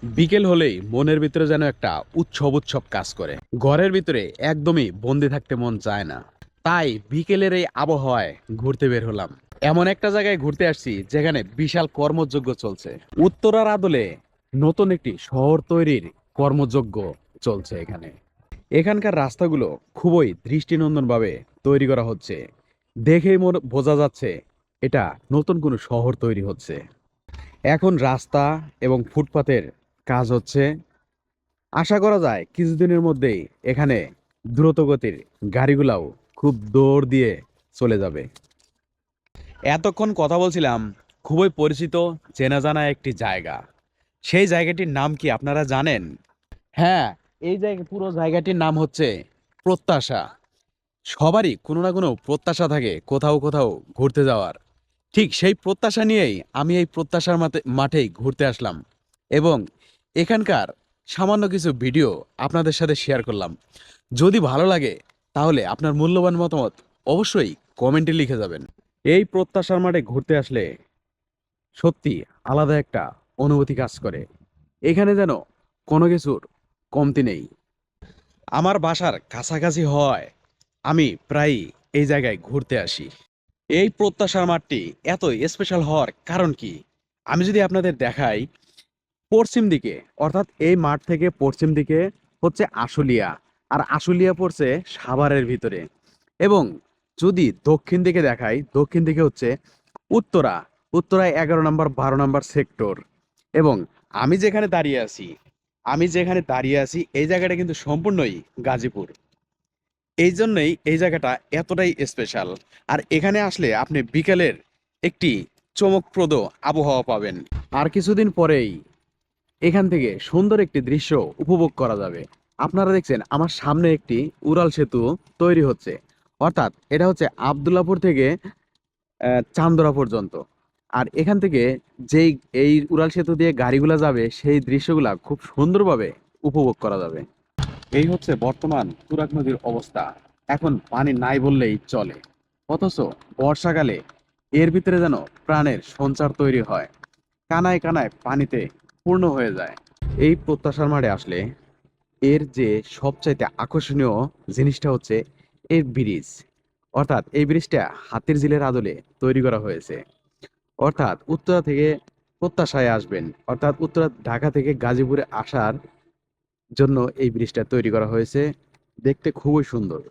বিকেল হলেই মনের ভিতরে যেন একটা উৎসব উৎসব কাজ করে। ঘরের ভিতরে একদমই বন্দি থাকতে মন চায় না। তাই বিকেলের এই আবহাওয়ায় ঘুরতে বের হলাম। এমন একটা জায়গায় ঘুরতে আসছি যেখানে বিশাল কর্মযজ্ঞ চলছে। উত্তরার আদলে নতুন একটি শহর তৈরির কর্মযজ্ঞ চলছে এখানে। এখানকার রাস্তাগুলো খুবই দৃষ্টিনন্দন ভাবে তৈরি করা হচ্ছে। দেখেই বোঝা যাচ্ছে এটা নতুন কোনো শহর তৈরি হচ্ছে। এখন রাস্তা এবং ফুটপাতের কাজ হচ্ছে। আশা করা যায় কিছুদিনের মধ্যেই এখানে দ্রুতগতির গাড়িগুলাও খুব দৌড় দিয়ে চলে যাবে। এতক্ষণ কথা বলছিলাম খুবই পরিচিত চেনা জানা একটি জায়গা। সেই জায়গাটির নাম কি আপনারা জানেন? হ্যাঁ, এই পুরো জায়গাটির নাম হচ্ছে প্রত্যাশা। সবারই কোনো না কোনো প্রত্যাশা থাকে কোথাও কোথাও ঘুরতে যাওয়ার। ঠিক সেই প্রত্যাশা নিয়েই আমি এই প্রত্যাশার মাঠেই ঘুরতে আসলাম এবং এখানকার সামান্য কিছু ভিডিও আপনাদের সাথে শেয়ার করলাম। যদি ভালো লাগে তাহলে আপনার মূল্যবান মতামত অবশ্যই কমেন্টে লিখে যাবেন। এই প্রত্যাশার মাঠে ঘুরতে আসলে সত্যি আলাদা একটা অনুভূতি কাজ করে। এখানে যেন কোনো কিছুর কমতি নেই। আমার বাসার কাছাকাছি হয় আমি প্রায়ই এই জায়গায় ঘুরতে আসি। এই প্রত্যাশার মাঠটি এত স্পেশাল হওয়ার কারণ কি আমি যদি আপনাদের দেখাই, পশ্চিম দিকে অর্থাৎ এই মাঠ থেকে পশ্চিম দিকে হচ্ছে আশুলিয়া, আর আশুলিয়া পড়ছে সাভারের ভিতরে। এবং যদি দক্ষিণ দিকে দেখাই, দক্ষিণ দিকে হচ্ছে উত্তরা। উত্তরায় 11 নম্বর 12 নম্বর সেক্টর। এবং আমি যেখানে দাঁড়িয়ে আছি এই জায়গাটা কিন্তু সম্পূর্ণই গাজীপুর। এই জন্যই এই জায়গাটা এতটাই স্পেশাল। আর এখানে আসলে আপনি বিকেলের একটি চমকপ্রদ আবহাওয়া পাবেন। আর কিছুদিন পরেই এখান থেকে সুন্দর একটি দৃশ্য উপভোগ করা যাবে। আপনারা দেখছেন আমার সামনে একটি উড়াল সেতু তৈরি হচ্ছে। অর্থাৎ এটা হচ্ছে আবদুল্লাপুর থেকে চান্দরা পর্যন্ত। আর এখান থেকে যেই এই উড়াল সেতু দিয়ে গাড়িগুলা যাবে সেই দৃশ্যগুলা খুব সুন্দরভাবে উপভোগ করা যাবে। এই হচ্ছে বর্তমান তুরাগ নদীর অবস্থা। এখন পানি নাই বললেই চলে, অথচ বর্ষাকালে এর ভিতরে যেন প্রাণের সঞ্চার তৈরি হয়। কানায় কানায় পানিতে পূর্ণ হয়ে যায়। এই প্রত্যাশার মাঠে আসলে এর যে সবচাইতে আকর্ষণীয় জিনিসটা হচ্ছে এর ব্রিজ। অর্থাৎ এই ব্রিজটা হাতির ঝিলের আদলে তৈরি করা হয়েছে। অর্থাৎ উত্তরা থেকে প্রত্যাশায় আসবেন, অর্থাৎ উত্তরা ঢাকা থেকে গাজীপুরে আসার জন্য এই ব্রিজটা তৈরি করা হয়েছে। দেখতে খুবই সুন্দর।